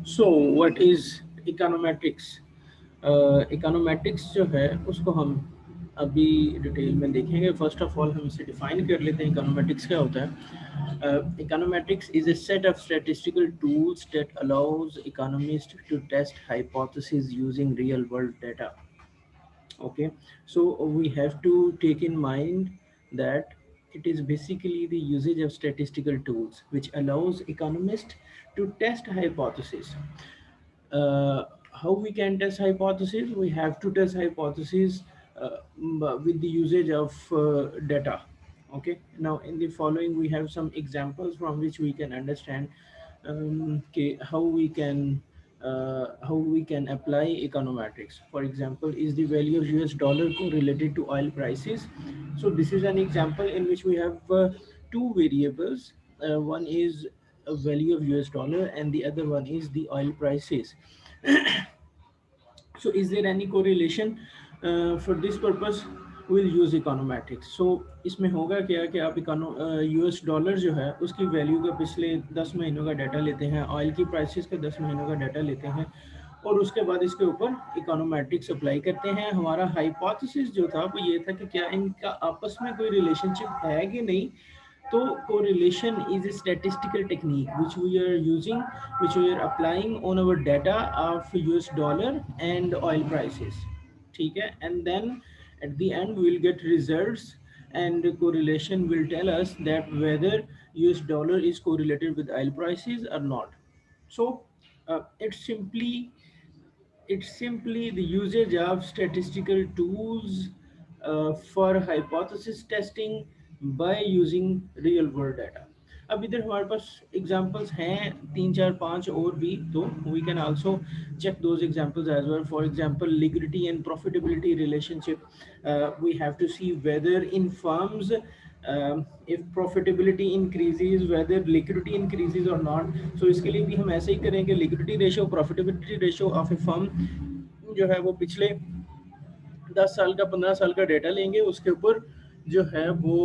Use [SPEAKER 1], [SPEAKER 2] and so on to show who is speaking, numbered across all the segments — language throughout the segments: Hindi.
[SPEAKER 1] So what is econometrics? Econometrics जो है उसको हम अभी डिटेल में देखेंगे। फर्स्ट ऑफ ऑल हम इसे डिफाइन कर लेते हैं, इकोनोमेट्रिक्स क्या होता है। Econometrics is a set of statistical tools that allows economists to test hypotheses using real world data. Okay, so we have to take in mind that it is basically the usage of statistical tools which allows economists to test hypotheses. uh, how we can test hypotheses? We have to test hypotheses with the usage of data. Okay, now in the following we have some examples from which we can understand okay, how we can apply econometrics. For example, is the value of US dollar correlated to oil prices? So this is an example in which we have two variables. One is a value of US dollar and the other one is the oil prices. So is there any correlation? For this purpose we'll use econometrics. So इसमें होगा क्या कि आप यूएस डॉलर जो है उसकी वैल्यू का पिछले 10 महीनों का डाटा लेते हैं, ऑयल की प्राइसेस का 10 महीनों का डाटा लेते हैं और उसके बाद इसके ऊपर इकोनोमेट्रिक्स अप्लाई करते हैं। हमारा हाइपोथेसिस जो था वो ये था कि क्या इनका आपस में कोई रिलेशनशिप है कि नहीं। तो correlation is a statistical technique which we are applying on our data of US dollar and oil prices. ठीक है, and then at the end we will get results and the correlation will tell us that whether US dollar is correlated with oil prices or not. So it's simply the usage of statistical tools for hypothesis testing by using real world data. अब इधर हमारे पास एग्जांपल्स हैं तीन चार पांच और भी, तो we can also check those examples as well. For example, liquidity and profitability relationship. We have to see whether in firms, if profitability increases, whether liquidity increases or not. So इसके लिए भी हम ऐसे ही करेंगे, liquidity ratio, profitability ratio of a firm जो है वो पिछले 10 साल का 15 साल का डेटा लेंगे, उसके ऊपर जो है वो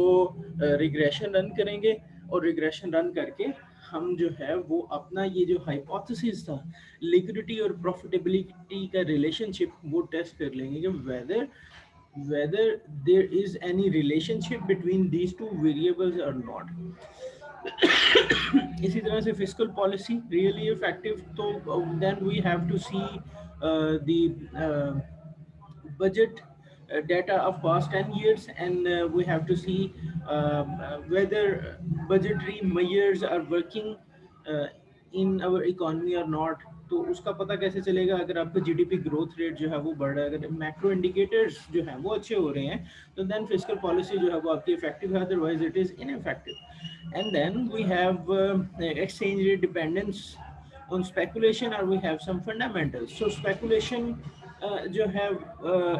[SPEAKER 1] रिग्रेशन रन करेंगे और रिग्रेशन रन करके हम जो है वो अपना ये जो हाइपोथेसिस था लिक्विडिटी और प्रॉफिटेबिलिटी का रिलेशनशिप वो टेस्ट कर लेंगे कि whether there is any relationship between these two variables or not. इसी तरह से फिजिकल पॉलिसी रियली इफेक्टिव, तो then we have to see the budget data of past 10 years, and we have to see whether budgetary measures are working in our economy or not. तो उसका पता कैसे चलेगा अगर आपका जीडीपी ग्रोथ रेट जो है वो बढ़ रहा है, अगर मैक्रो इंडिकेटर्स जो है वो अच्छे हो रहे हैं तो देन फिजिकल पॉलिसी जो है वो आपकी इफेक्टिव है, otherwise it is ineffective. And then we have exchange rate dependence on speculation, or we have some fundamentals. So speculation जो है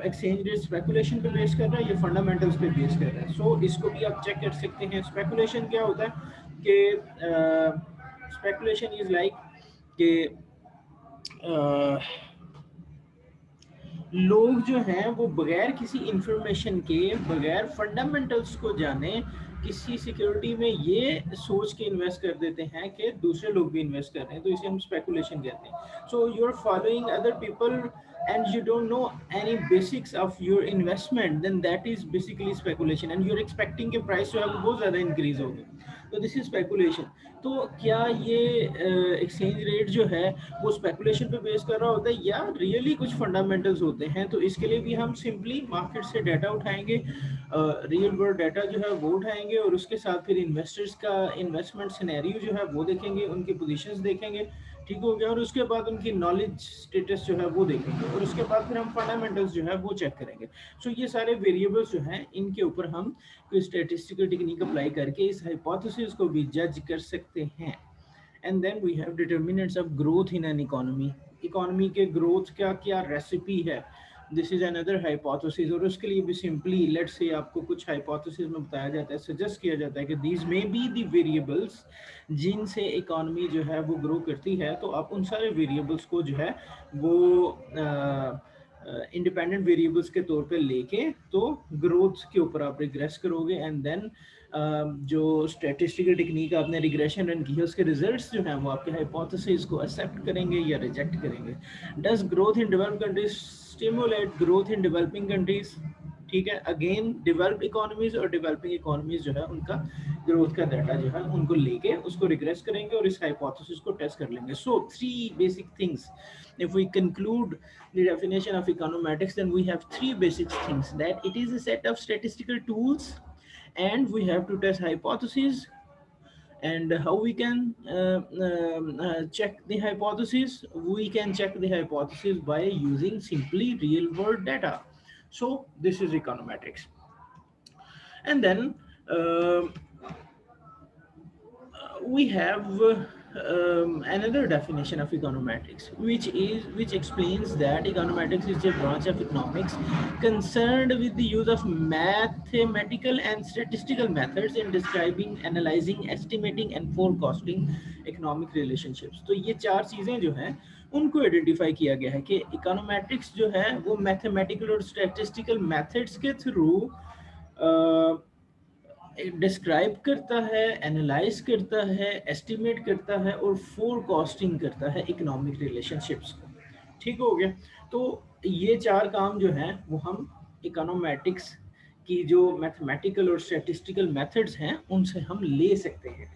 [SPEAKER 1] एक्सचेंज रेट स्पेकुलेशन पे बेस कर रहा है, ये फंडामेंटल्स पे बेस कर रहा है। सो इसको भी आप चेक कर सकते हैं। स्पेकुलेशन क्या होता है कि स्पेकुलेशन इज लाइक कि लोग जो हैं वो बगैर किसी इंफॉर्मेशन के, बगैर फंडामेंटल्स को जाने किसी सिक्योरिटी में ये सोच के इन्वेस्ट कर देते हैं कि दूसरे लोग भी इन्वेस्ट कर रहे हैं, तो इसे हम स्पेकुलेशन कहते हैं। So you are following other people and you don't know any basics of your investment, then that is basically speculation, and you're expecting कि price जो है वो बहुत ज़्यादा increase होगी, तो दिस इज स्पेकुलेशन। तो क्या ये एक्सचेंज रेट जो है वो स्पेकुलेशन पे बेस कर रहा होता है या रियली कुछ फंडामेंटल्स होते हैं? तो इसके लिए भी हम सिंपली मार्केट से डाटा उठाएंगे, रियल वर्ल्ड डाटा जो है वो उठाएंगे और उसके साथ फिर इन्वेस्टर्स का इन्वेस्टमेंट सिनेरियो जो है वो देखेंगे, उनकी पोजीशंस देखेंगे, ठीक हो गया, और उसके बाद उनकी नॉलेज स्टेटस जो है वो देखेंगे और उसके बाद फिर हम फंडामेंटल्स जो है वो चेक करेंगे। सो ये सारे वेरिएबल्स जो हैं इनके ऊपर हम कोई स्टैटिस्टिकल टेक्निक अप्लाई करके इस हाइपोथेसिस को भी जज कर सकते हैं। And then we have determinants of growth in an economy. Economy के ग्रोथ का क्या रेसिपी है, दिस इज अनदर हाइपोथेसिस। और उसके लिए भी सिंपली लेट्स से आपको कुछ हाइपोथेसिस में बताया जाता है, सजेस्ट किया जाता है कि these may be the variables जिनसे इकोनॉमी जो है वो ग्रो करती है। तो आप उन सारे वेरिएबल्स को जो है वो इंडिपेंडेंट वेरिएबल्स के तौर पे लेके तो ग्रोथ के ऊपर आप रिग्रेस करोगे, एंड देन जो स्टैटिस्टिकल टेक्निक आपने रिग्रेशन रन की है उसके रिजल्ट्स जो हैं वो आपके हाइपोथेसिस को एक्सेप्ट करेंगे या रिजेक्ट करेंगे। Does growth in developed countries stimulate growth in developing countries? ठीक है, अगेन डेवलप्ड इकोनॉमीज और डेवलपिंग इकोनॉमीज जो है उनका ग्रोथ का डाटा जो है उनको लेके उसको रिग्रेस करेंगे और इस हाइपोथेसिस को टेस्ट कर लेंगे। So three basic things, if we conclude the definition of econometrics, then we have three basic things: that it is a set of statistical tools, and we have to test hypotheses. And how we can check the hypothesis? We can check the hypothesis by using simply real world data. So this is econometrics. And then we have another definition of econometrics, which explains that econometrics is a branch of economics concerned with the use of mathematical and statistical methods in describing, analyzing, estimating and forecasting economic relationships. तो ये चार चीजें जो हैं उनको आइडेंटिफाई किया गया है कि इकोनोमेट्रिक्स जो है वो मैथमेटिकल और स्टैटिस्टिकल मेथड्स के थ्रू डिस्क्राइब करता है, एनालाइज करता है, एस्टिमेट करता है और फोरकास्टिंग करता है इकोनॉमिक रिलेशनशिप्स को। ठीक हो गया? तो ये चार काम जो हैं वो हम इकोनोमेट्रिक्स की जो मैथमेटिकल और स्टैटिस्टिकल मेथड्स हैं उनसे हम ले सकते हैं।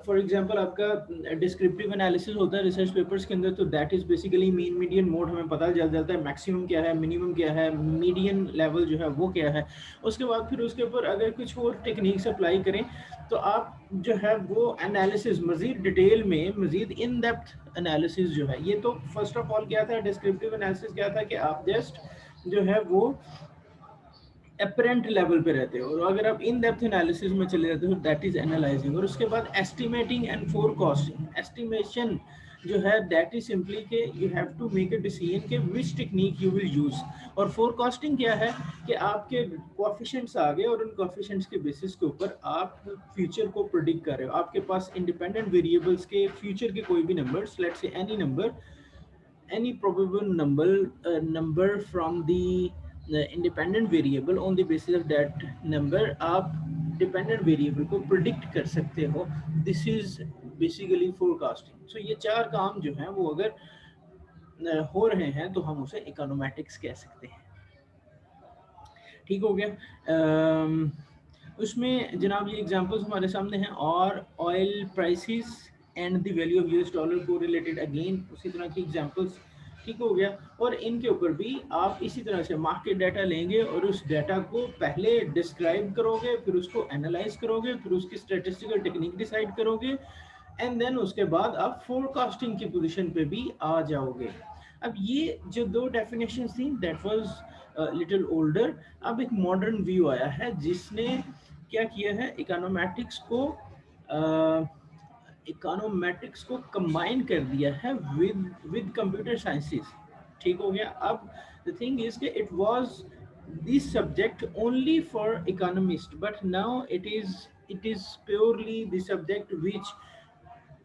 [SPEAKER 1] फॉर एग्जांपल आपका डिस्क्रिप्टिव एनालिसिस होता है रिसर्च पेपर्स के अंदर, तो that is basically mean median mode, हमें पता चल जाता है मैक्सिमम क्या है, मिनिमम क्या है, मीडियन लेवल जो है वो क्या है। उसके बाद फिर उसके ऊपर अगर कुछ और टेक्निक्स अप्लाई करें तो आप जो है वो एनालिसिस मज़ीद डिटेल में, मज़ीद इन डेप्थ एनालिसिस जो है, ये तो फर्स्ट ऑफ ऑल क्या था, डिस्क्रिप्टिव एनालिसिस क्या था कि आप जस्ट जो है वो अपरेंट लेवल पे रहते हो, और अगर आप इन डेप्थ एनालिसिस में चले जाते हो दैट इज एनालाइजिंग। और उसके बाद एस्टिमेटिंग एंड फोरकास्टिंग। एस्टिमेशन जो है दैट इज सिंपली के you have to make a decision के which technique you will use. और फोरकास्टिंग क्या है कि आपके कोएफिशिएंट्स आ गए और उन कोएफिशिएंट्स के बेसिस के ऊपर आप फ्यूचर को प्रेडिक्ट कर रहे हो। आपके पास इंडिपेंडेंट वेरिएबल्स के फ्यूचर के कोई भी numbers, let's say any number, any probable number from the independent variable, on the basis of that number आप dependent variable को predict कर सकते हो। this is basically forecasting। so ये चार काम जो हैं वो अगर हो रहे हैं तो हम उसे econometrics कह सकते हैं। ठीक हो गया? उसमें जनाब ये एग्जांपल्स हमारे सामने हैं, और oil prices and the value of US dollar को रिलेटेड अगेन उसी तरह की एग्जांपल्स। ठीक हो गया? और इनके ऊपर भी आप इसी तरह से मार्केट डाटा लेंगे और उस डाटा को पहले डिस्क्राइब करोगे, फिर उसको एनालाइज करोगे, फिर उसकी स्टैटिस्टिकल टेक्निक डिसाइड करोगे, एंड देन उसके बाद आप फोरकास्टिंग की पोजीशन पे भी आ जाओगे। अब ये जो दो डेफिनेशन थी दैट वाज लिटिल ओल्डर, अब एक मॉडर्न व्यू आया है जिसने क्या किया है, इकोनोमेट्रिक्स को कंबाइन कर दिया है विद कंप्यूटर साइंसेस। ठीक हो गया? अब द थिंग इज कि it was this subject only for economist, but now it is purely the subject which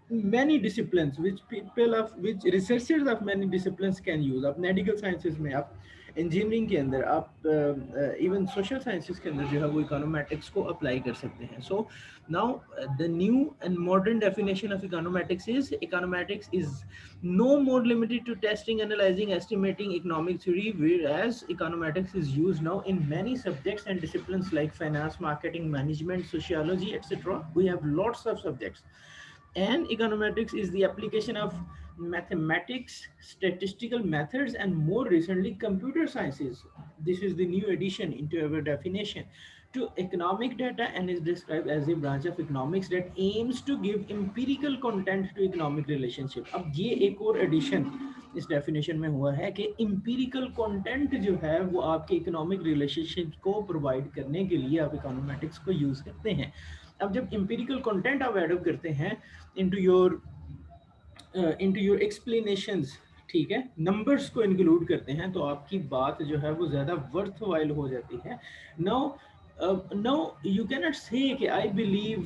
[SPEAKER 1] many disciplines, which researchers of many disciplines can use। आप मेडिकल साइंसेज में, आप इंजीनियरिंग के अंदर, आप इवन सोशल साइंसेज के अंदर जो है वो इकोनोमेट्रिक्स को अप्लाई कर सकते हैं। So now the new and modern definition of econometrics is no more limited to testing, analyzing, estimating economic theory, whereas econometrics is used now in many subjects and disciplines like finance, marketing, management, sociology, etc. We have lots of subjects, and econometrics is the application of mathematics, statistical methods, and more recently computer sciences. This is the new addition into our definition to economic data, and is described as a branch of economics that aims to give empirical content to economic relationship। अब ये एक और एडिशन इस डेफिनेशन में हुआ है कि empirical content जो है वो आपके economic relationship को प्रोवाइड करने के लिए आप econometrics को यूज करते हैं। अब जब empirical content आप एडअप करते हैं into your explanations, ठीक है, नंबर्स को इंक्लूड करते हैं, तो आपकी बात जो है वो ज्यादा वर्थवाइल हो जाती है। नो यू कैन नॉट से कि आई बिलीव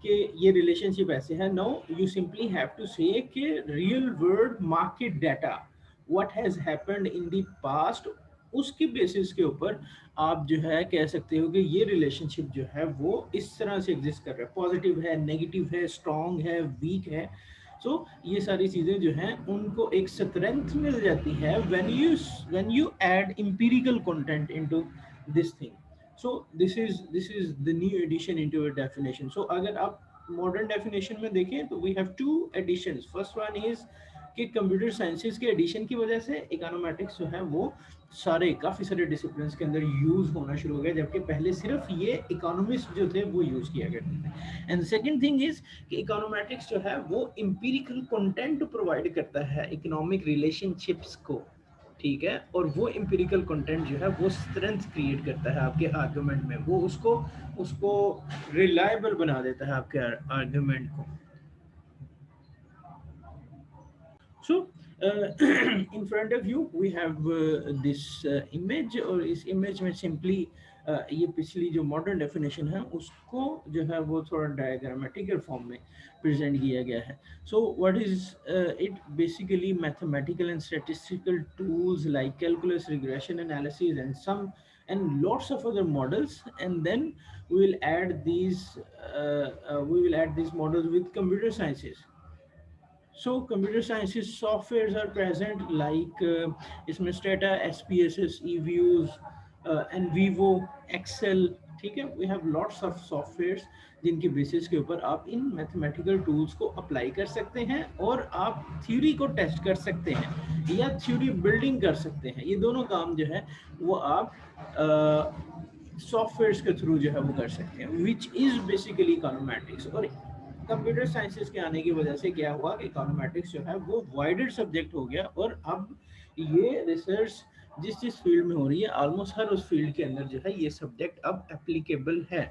[SPEAKER 1] कि ये रिलेशनशिप ऐसे है। No, you simply have to say कि real world market data, what has happened in the past उसकी बेसिस के ऊपर आप जो है कह सकते हो कि ये रिलेशनशिप जो है वो इस तरह से एग्जिस्ट कर रहा है, पॉजिटिव है, नेगेटिव है, स्ट्रॉन्ग है, वीक है। सो ये सारी चीज़ें जो हैं उनको एक स्ट्रेंथ मिल जाती है when you add empirical content into this thing. So this is the new addition into a definition. So अगर आप मॉडर्न डेफिनेशन में देखें तो we have two additions. First one is कि कंप्यूटर साइंसेज के एडिशन की वजह से इकोनॉमेटिक्स जो है वो काफ़ी सारे डिसिप्लिन के अंदर यूज़ होना शुरू हो गया, जबकि पहले सिर्फ ये इकोनॉमिस्ट जो थे वो यूज़ किया करते थे। एंड सेकेंड थिंग इज कि इकोनॉमेटिक्स जो है वो इम्पीरिकल कंटेंट प्रोवाइड करता है इकोनॉमिक रिलेशनशिप्स को, ठीक है, और वो इम्पीरिकल कंटेंट जो है वो स्ट्रेंथ क्रिएट करता है आपके आर्गुमेंट में, वो उसको उसको रिलायबल बना देता है आपके आर्गुमेंट को। So, in front of you, we have this image, और इस image में simply ये पिछली जो modern definition है उसको जो है वो थोड़ा diagrammatic form में present किया गया है. So, what is it? Basically, mathematical and statistical tools like calculus, regression analysis, and lots of other models, and then we will add these models with computer sciences. So computer sciences softwares are present like इसमें Stata, SPSS, eViews, and Vivo, Excel, ठीक है। We have lots of softwares जिनकी बेसिस के ऊपर आप इन मैथमेटिकल टूल्स को अप्लाई कर सकते हैं और आप थ्योरी को टेस्ट कर सकते हैं या थ्योरी बिल्डिंग कर सकते हैं। ये दोनों काम जो है वो आप सॉफ्टवेयर्स के थ्रू जो है वो कर सकते हैं, विच इज़ बेसिकली इकोनॉमेटिक्स। और कंप्यूटर साइंसेस के आने की वजह से क्या हुआ कि इकोनॉमेटिक्स जो है वो वाइडर सब्जेक्ट हो गया, और अब ये रिसर्च जिस जिस फील्ड में हो रही है ऑलमोस्ट हर उस फील्ड के अंदर जो है ये सब्जेक्ट अब एप्लीकेबल है।